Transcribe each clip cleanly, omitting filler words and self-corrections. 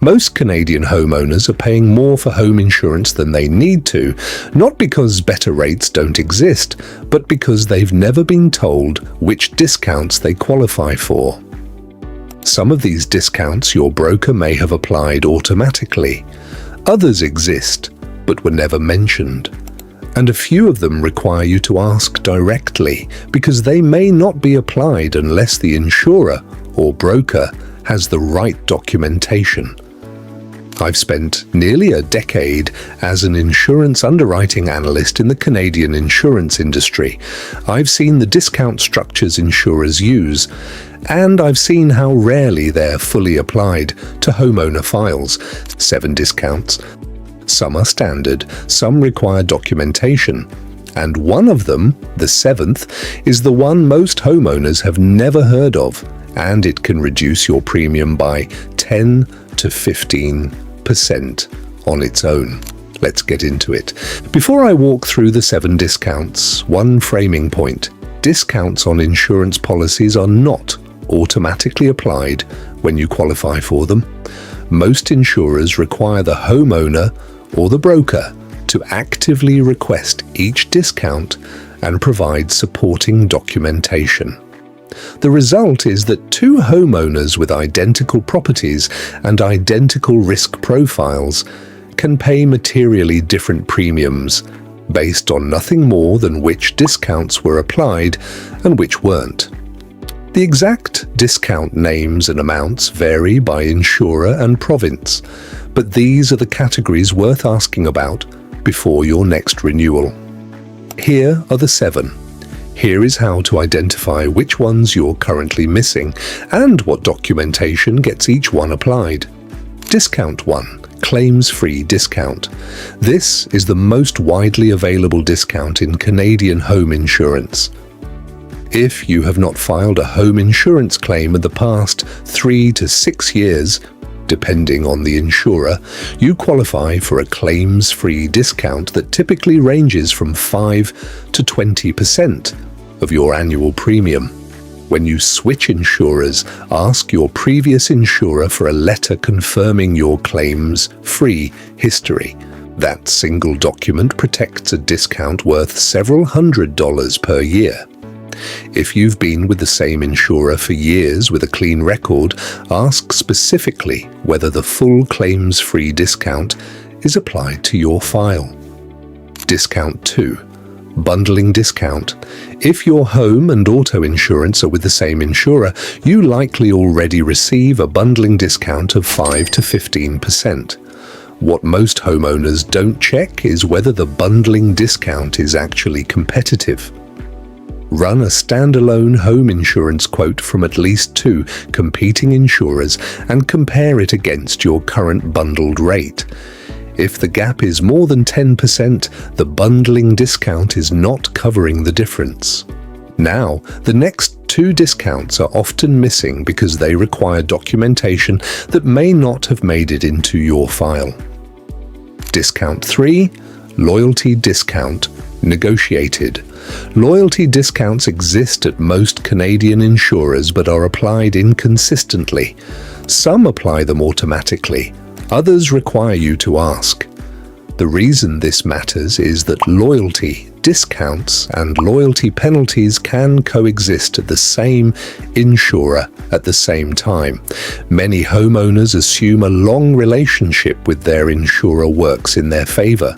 Most Canadian homeowners are paying more for home insurance than they need to, not because better rates don't exist, but because they've never been told which discounts they qualify for. Some of these discounts your broker may have applied automatically. Others exist, but were never mentioned. And a few of them require you to ask directly, because they may not be applied unless the insurer or broker has the right documentation. I've spent nearly a decade as an insurance underwriting analyst in the Canadian insurance industry. I've seen the discount structures insurers use, and I've seen how rarely they're fully applied to homeowner files. 7 discounts. Some are standard, some require documentation, and one of them, the 7th, is the one most homeowners have never heard of, and it can reduce your premium by 10 to 15% on its own. Let's get into it. Before I walk through the 7 discounts, one framing point. Discounts on insurance policies are not automatically applied when you qualify for them. Most insurers require the homeowner or the broker to actively request each discount and provide supporting documentation. The result is that 2 homeowners with identical properties and identical risk profiles can pay materially different premiums based on nothing more than which discounts were applied and which weren't. The exact discount names and amounts vary by insurer and province, but these are the categories worth asking about before your next renewal. Here are the 7. Here is how to identify which ones you're currently missing and what documentation gets each one applied. Discount 1. Claims-free discount. This is the most widely available discount in Canadian home insurance. If you have not filed a home insurance claim in the past 3 to 6 years, depending on the insurer, you qualify for a claims-free discount that typically ranges from 5 to 20% of your annual premium. When you switch insurers, ask your previous insurer for a letter confirming your claims-free history. That single document protects a discount worth several $100s per year. If you've been with the same insurer for years with a clean record, ask specifically whether the full claims-free discount is applied to your file. Discount 2. Bundling discount. If your home and auto insurance are with the same insurer, you likely already receive a bundling discount of 5 to 15%. What most homeowners don't check is whether the bundling discount is actually competitive. Run a standalone home insurance quote from at least 2 competing insurers and compare it against your current bundled rate. If the gap is more than 10%, the bundling discount is not covering the difference. Now, the next 2 discounts are often missing because they require documentation that may not have made it into your file. Discount 3. Loyalty discount. Negotiated. Loyalty discounts exist at most Canadian insurers but are applied inconsistently. Some apply them automatically. Others require you to ask. The reason this matters is that loyalty discounts and loyalty penalties can coexist at the same insurer at the same time. Many homeowners assume a long relationship with their insurer works in their favor.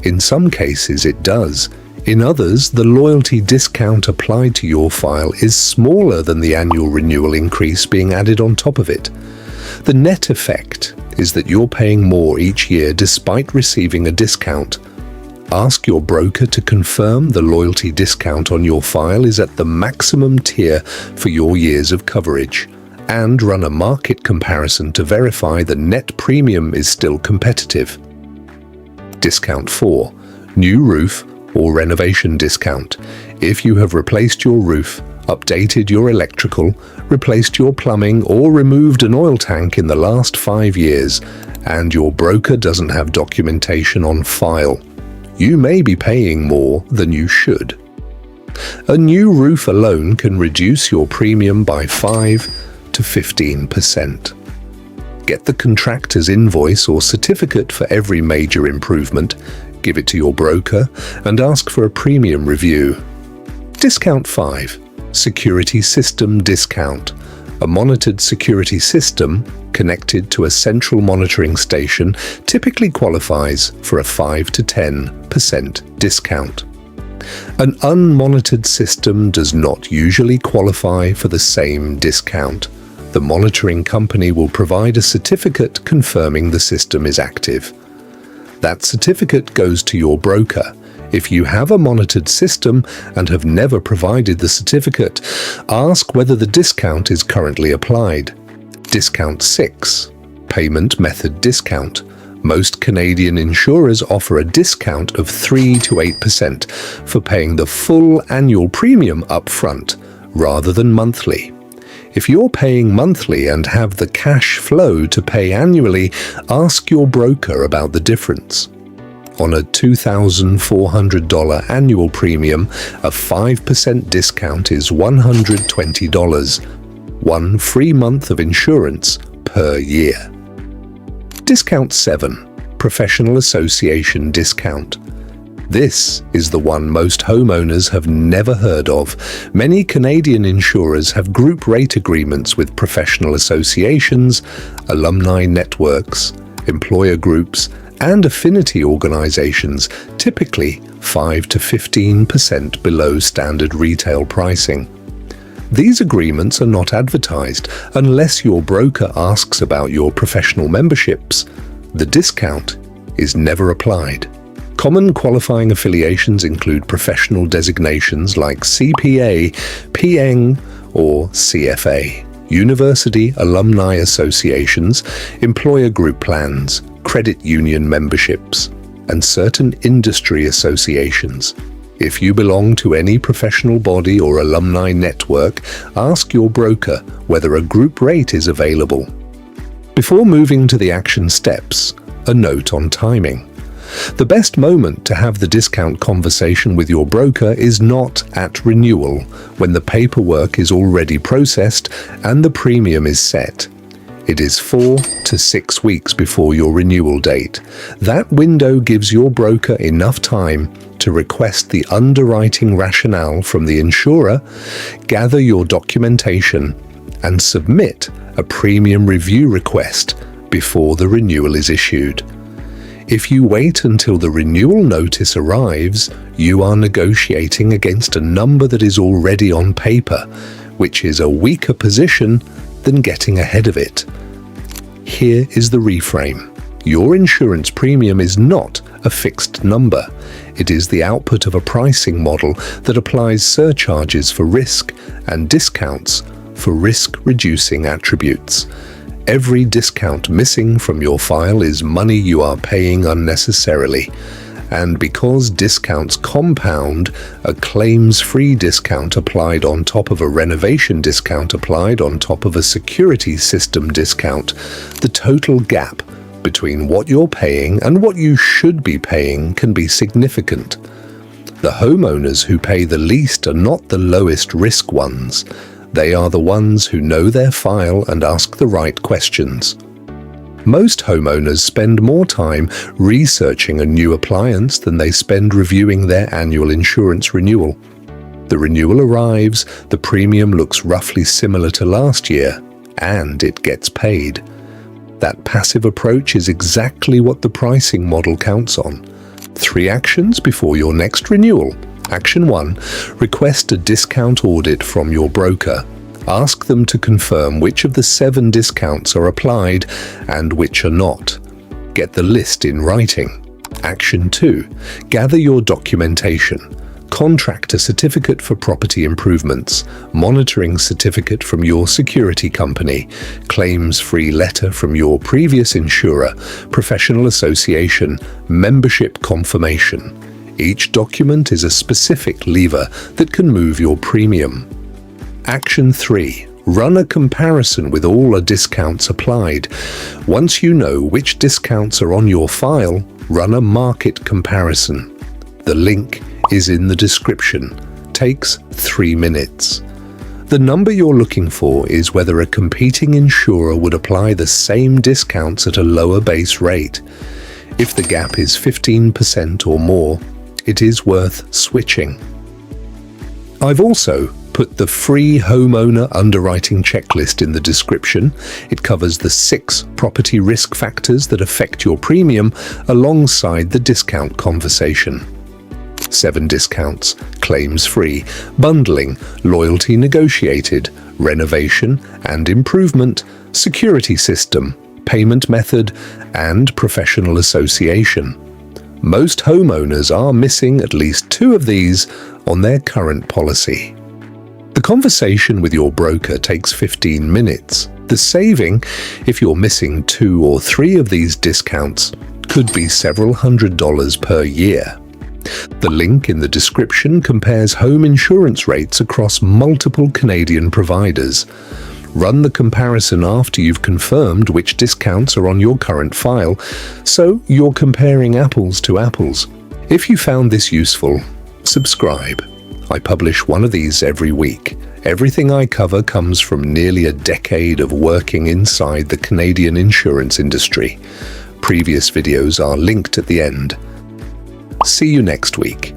In some cases it does. In others, the loyalty discount applied to your file is smaller than the annual renewal increase being added on top of it. The net effect is that you're paying more each year despite receiving a discount. Ask your broker to confirm the loyalty discount on your file is at the maximum tier for your years of coverage, and run a market comparison to verify the net premium is still competitive. Discount 4. New roof or renovation discount. If you have replaced your roof, updated your electrical, replaced your plumbing, or removed an oil tank in the last 5 years, and your broker doesn't have documentation on file, you may be paying more than you should. A new roof alone can reduce your premium by 5 to 15%. Get the contractor's invoice or certificate for every major improvement, give it to your broker, and ask for a premium review. Discount 5. Security System Discount. A monitored security system connected to a central monitoring station typically qualifies for a 5 to 10% discount. An unmonitored system does not usually qualify for the same discount. The monitoring company will provide a certificate confirming the system is active. That certificate goes to your broker. If you have a monitored system and have never provided the certificate, ask whether the discount is currently applied. Discount 6. Payment Method Discount. Most Canadian insurers offer a discount of 3 to 8% for paying the full annual premium upfront rather than monthly. If you're paying monthly and have the cash flow to pay annually, ask your broker about the difference. On a $2,400 annual premium, a 5% discount is $120, one free month of insurance per year. Discount 7. Professional Association Discount. This is the one most homeowners have never heard of. Many Canadian insurers have group rate agreements with professional associations, alumni networks, employer groups, and affinity organizations, typically 5 to 15% below standard retail pricing. These agreements are not advertised unless your broker asks about your professional memberships. The discount is never applied. Common qualifying affiliations include professional designations like CPA, PN, or CFA, university alumni associations, employer group plans, credit union memberships, and certain industry associations. If you belong to any professional body or alumni network, ask your broker whether a group rate is available. Before moving to the action steps, a note on timing. The best moment to have the discount conversation with your broker is not at renewal, when the paperwork is already processed and the premium is set. It is 4 to 6 weeks before your renewal date. That window gives your broker enough time to request the underwriting rationale from the insurer, gather your documentation, and submit a premium review request before the renewal is issued. If you wait until the renewal notice arrives, you are negotiating against a number that is already on paper, which is a weaker position than getting ahead of it. Here is the reframe. Your insurance premium is not a fixed number. It is the output of a pricing model that applies surcharges for risk and discounts for risk-reducing attributes. Every discount missing from your file is money you are paying unnecessarily. And because discounts compound, a claims-free discount applied on top of a renovation discount applied on top of a security system discount, the total gap between what you're paying and what you should be paying can be significant. The homeowners who pay the least are not the lowest risk ones. They are the ones who know their file and ask the right questions. Most homeowners spend more time researching a new appliance than they spend reviewing their annual insurance renewal. The renewal arrives, the premium looks roughly similar to last year, and it gets paid. That passive approach is exactly what the pricing model counts on. 3 actions before your next renewal. Action 1. Request a discount audit from your broker. Ask them to confirm which of the 7 discounts are applied and which are not. Get the list in writing. Action 2. Gather your documentation. Contractor certificate for property improvements, monitoring certificate from your security company, claims-free letter from your previous insurer, professional association, membership confirmation. Each document is a specific lever that can move your premium. Action 3. Run a comparison with all the discounts applied. Once you know which discounts are on your file, run a market comparison. The link is in the description. Takes 3 minutes. The number you're looking for is whether a competing insurer would apply the same discounts at a lower base rate. If the gap is 15% or more, it is worth switching. I've also put the free homeowner underwriting checklist in the description. It covers the 6 property risk factors that affect your premium alongside the discount conversation. 7 discounts: claims-free, bundling, loyalty negotiated, renovation and improvement, security system, payment method, and professional association. Most homeowners are missing at least 2 of these on their current policy. The conversation with your broker takes 15 minutes. The saving, if you're missing 2 or 3 of these discounts, could be several $100s per year. The link in the description compares home insurance rates across multiple Canadian providers. Run the comparison after you've confirmed which discounts are on your current file, so you're comparing apples to apples. If you found this useful, subscribe. I publish one of these every week. Everything I cover comes from nearly a decade of working inside the Canadian insurance industry. Previous videos are linked at the end. See you next week.